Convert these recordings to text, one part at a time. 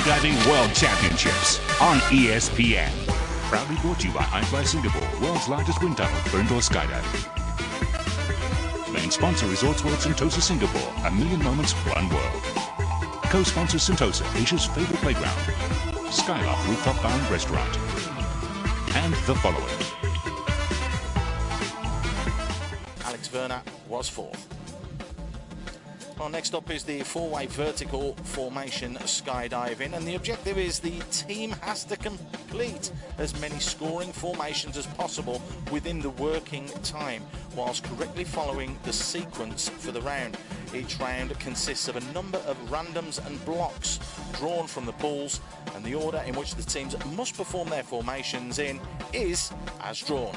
Skydiving World Championships on ESPN. Proudly brought to you by iFly Singapore, world's largest wind tunnel for indoor skydiving. Main sponsor Resorts World Sentosa Singapore, a million moments, one world. Co-sponsor Sentosa, Asia's favorite playground. Skyloft Rooftop Bar and Restaurant. And the following. Alex Werner was fourth. Well, next up is the four-way vertical formation skydiving, and the objective is the team has to complete as many scoring formations as possible within the working time, whilst correctly following the sequence for the round. Each round consists of a number of randoms and blocks drawn from the pools, and the order in which the teams must perform their formations in is as drawn.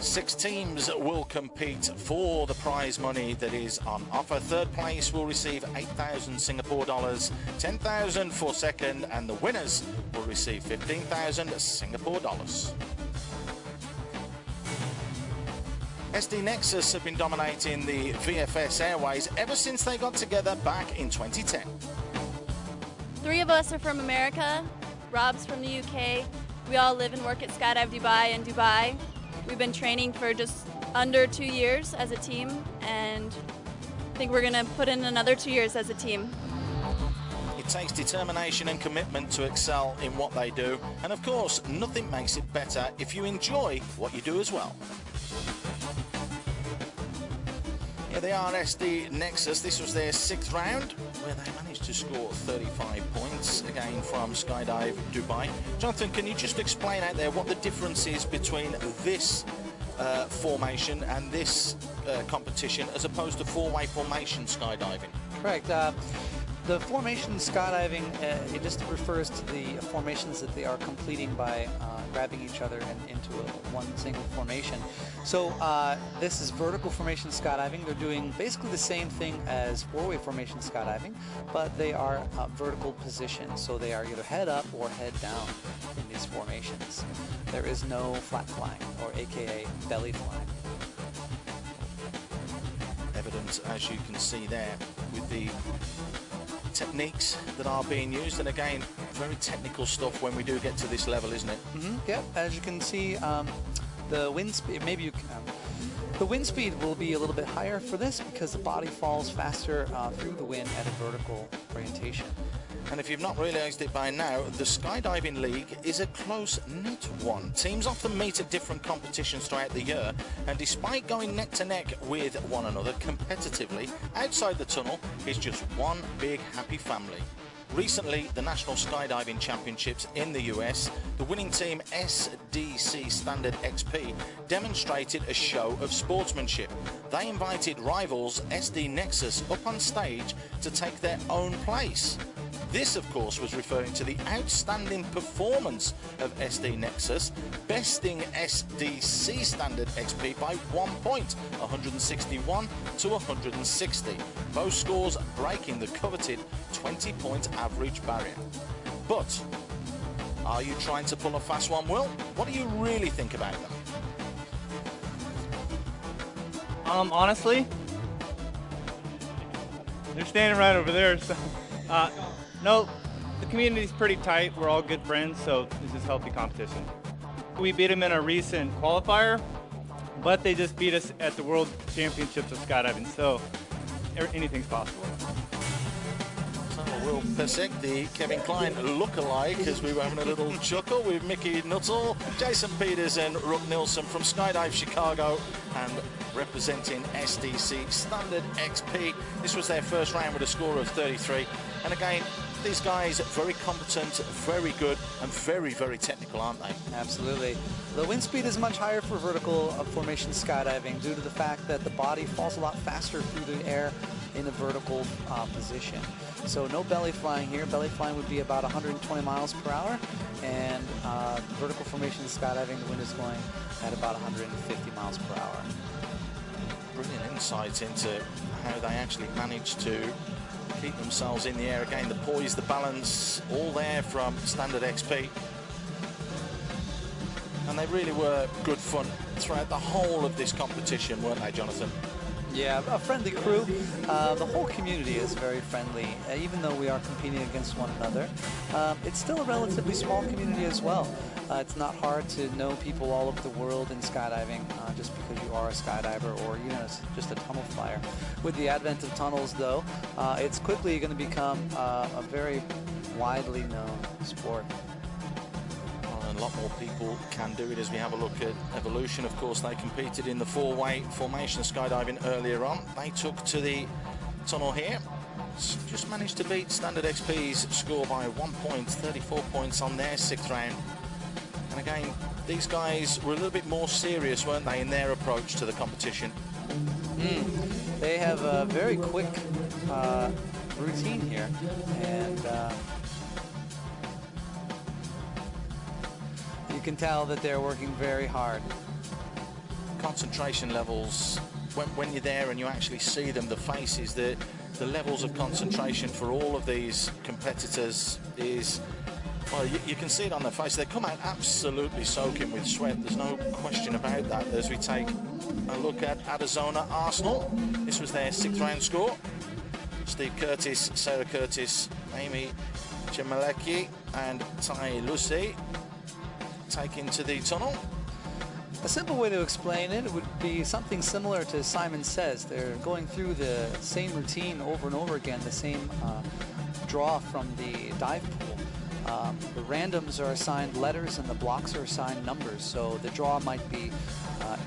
6 teams will compete for the prize money that is on offer. Third place will receive 8,000 Singapore dollars, 10,000 for second, and the winners will receive 15,000 Singapore dollars. SD Nexus have been dominating the VFS airways ever since they got together back in 2010. 3 of us are from America. Rob's from the UK. We all live and work at Skydive Dubai in Dubai. We've been training for just under 2 years as a team, and I think we're going to put in another 2 years as a team. It takes determination and commitment to excel in what they do, and of course, nothing makes it better if you enjoy what you do as well. Here they are, SD Nexus. This was their 6th round, where they managed to score 35 points, again from Skydive Dubai. Jonathan, can you just explain out there what the difference is between this formation and this competition as opposed to four-way formation skydiving? Correct. The formation skydiving, it just refers to the formations that they are completing by grabbing each other into one single formation. So this is vertical formation skydiving. They're doing basically the same thing as four-way formation skydiving, but they are vertical positions. So they are either head up or head down in these formations. There is no flat flying, or AKA belly flying. Evident, as you can see there, with the techniques that are being used, and again, very technical stuff when we do get to this level, isn't it? Yeah, as you can see, the wind speed, the wind speed will be a little bit higher for this because the body falls faster through the wind at a vertical orientation. And if you've not realised it by now, the Skydiving League is a close-knit one. Teams often meet at different competitions throughout the year, and despite going neck to neck with one another competitively, outside the tunnel is just one big happy family. Recently, the National Skydiving Championships in the US, the winning team SDC Standard XP demonstrated a show of sportsmanship. They invited rivals SD Nexus up on stage to take their own place. This, of course, was referring to the outstanding performance of SD Nexus, besting SDC Standard XP by 1 point, 161 to 160. Both scores breaking the coveted 20-point average barrier. But are you trying to pull a fast one, Will? What do you really think about them? Honestly, they're standing right over there, so no, the community's pretty tight. We're all good friends, so this is healthy competition. We beat them in a recent qualifier, but they just beat us at the World Championships of Skydiving, so anything's possible. So Will Pesek, the Kevin Klein look-alike, as we were having a little chuckle with Mickey Nuttall, Jason Peters and Rook Nilsson from Skydive Chicago, and representing SDC Standard XP. This was their first round with a score of 33. And again, these guys are very competent, very good, and very, very technical, aren't they? Absolutely. The wind speed is much higher for vertical formation skydiving due to the fact that the body falls a lot faster through the air in a vertical position. So no belly flying here. Belly flying would be about 120 miles per hour, and vertical formation skydiving, the wind is going at about 150 miles per hour. Brilliant insight into how they actually managed to keep themselves in the air. Again, the poise, the balance, all there from Standard XP. And they really were good fun throughout the whole of this competition, weren't they, Jonathan? Yeah, a friendly crew. The whole community is very friendly, even though we are competing against one another. It's still a relatively small community as well. It's not hard to know people all over the world in skydiving just because you are a skydiver or just a tunnel flyer. With the advent of tunnels, though, it's quickly going to become a very widely known sport. A lot more people can do it as we have a look at Evolution. Of course, they competed in the four-way formation skydiving earlier on. They took to the tunnel here. Just managed to beat Standard XP's score by 1 point, 34 points on their 6th round. And again, these guys were a little bit more serious, weren't they, in their approach to the competition? They have a very quick routine here, and you can tell that they're working very hard. Concentration levels, when you're there and you actually see them, the faces, the levels of concentration for all of these competitors is, well, you can see it on their face. They come out absolutely soaking with sweat. There's no question about that. As we take a look at Arizona Arsenal, this was their 6th round score. Steve Curtis, Sarah Curtis, Amy Chemelecki and Tai Lucy taken to the tunnel. A simple way to explain it would be something similar to Simon Says. They're going through the same routine over and over again, the same draw from the dive pool. The randoms are assigned letters and the blocks are assigned numbers. So the draw might be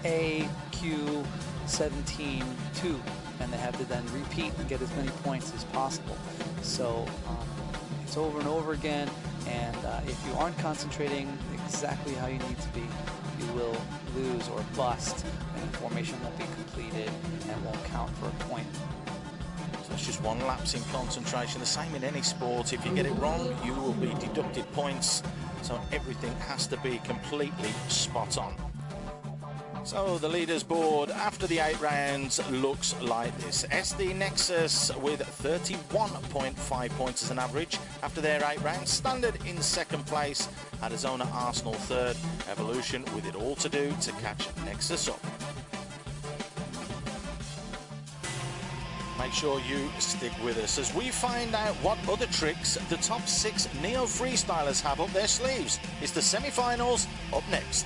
A, Q, 17, 2, and they have to then repeat and get as many points as possible. So it's over and over again, and if you aren't concentrating exactly how you need to be, you will lose or bust, and the formation won't be completed and won't count for a point. So it's just one lapse in concentration. The same in any sport. If you get it wrong, you will be deducted points. So everything has to be completely spot on. So the leaders board after the 8 rounds looks like this. SD Nexus with 31.5 points as an average after their 8 rounds. Standard in 2nd place. Arizona Arsenal 3rd. Evolution with it all to do to catch Nexus up. Make sure you stick with us as we find out what other tricks the top 6 Neo freestylers have up their sleeves. It's the semi-finals up next.